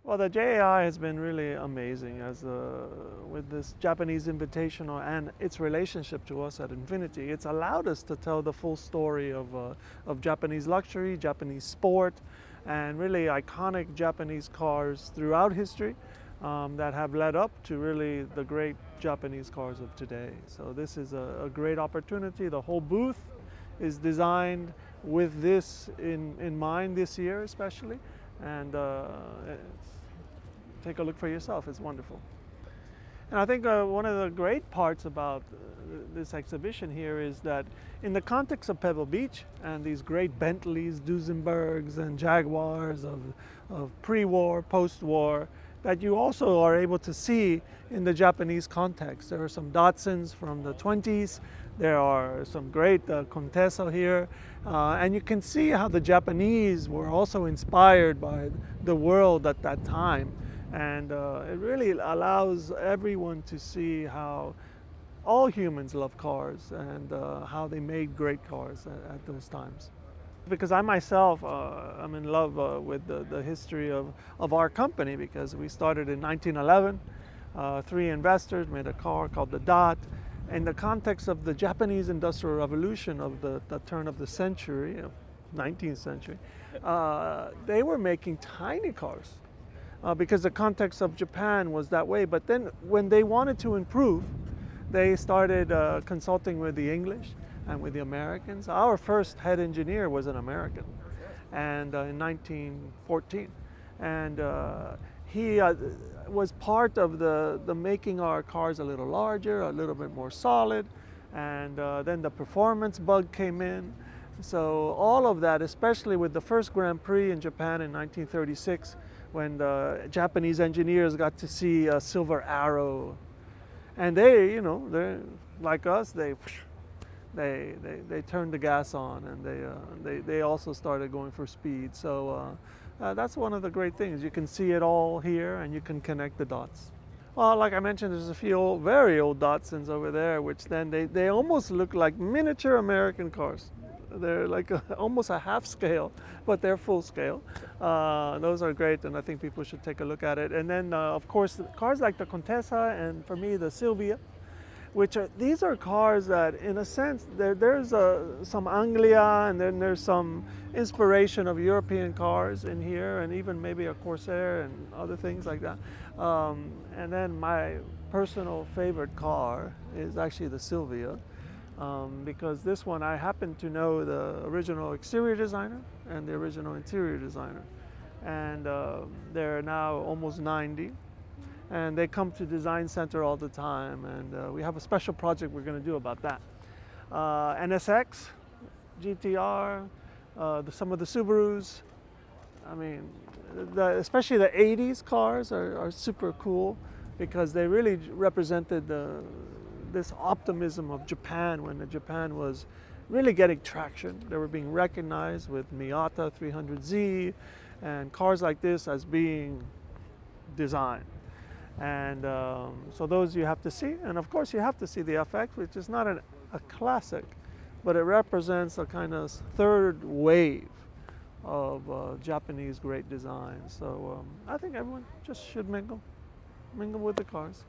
Well, the JAI has been really amazing with this Japanese Invitational and its relationship to us at Infiniti. It's allowed us to tell the full story of Japanese luxury, Japanese sport, and really iconic Japanese cars throughout history that have led up to really the great Japanese cars of today. So this is a great opportunity. The whole booth is designed with this in mind this year especially, and take a look for yourself. It's wonderful. And I think one of the great parts about this exhibition here is that in the context of Pebble Beach and these great Bentleys, Duesenbergs and Jaguars of pre-war, post-war, that you also are able to see in the Japanese context. There are some Datsuns from the 20s, there are some great Concours here, and you can see how the Japanese were also inspired by the world at that time. And it really allows everyone to see how all humans love cars and how they made great cars at those times. Because I myself, I'm in love with the history of our company, because we started in 1911. 3 investors made a car called the Dot. In the context of the Japanese Industrial Revolution of the turn of the century, 19th century, they were making tiny cars because the context of Japan was that way. But then when they wanted to improve, they started consulting with the English and with the Americans. Our first head engineer was an American, and in 1914. And he was part of the making our cars a little larger, a little bit more solid, and then the performance bug came in. So all of that, especially with the first Grand Prix in Japan in 1936, when the Japanese engineers got to see a Silver Arrow, and they, you know, they're like us, they turned the gas on, and they also started going for speed. So that's one of the great things. You can see it all here, and you can connect the dots. Well, like I mentioned, there's a few very old Datsuns over there, which then they almost look like miniature American cars. They're like almost a half scale, but they're full scale. Those are great, and I think people should take a look at it. And then, of course, cars like the Contessa, and for me, the Silvia, these are cars that, in a sense, there's some Anglia, and then there's some inspiration of European cars in here, and even maybe a Corsair and other things like that. And then my personal favorite car is actually the Silvia, because this one, I happen to know the original exterior designer and the original interior designer, and they're now almost 90. And they come to Design Center all the time, and we have a special project we're going to do about that. NSX, GTR, some of the Subarus. I mean, especially the 80s cars are super cool, because they really represented this optimism of Japan when Japan was really getting traction. They were being recognized with Miata 300Z and cars like this as being designed. And so those you have to see, and of course you have to see the FX, which is not a classic, but it represents a kind of third wave of Japanese great design. So I think everyone just should mingle with the cars.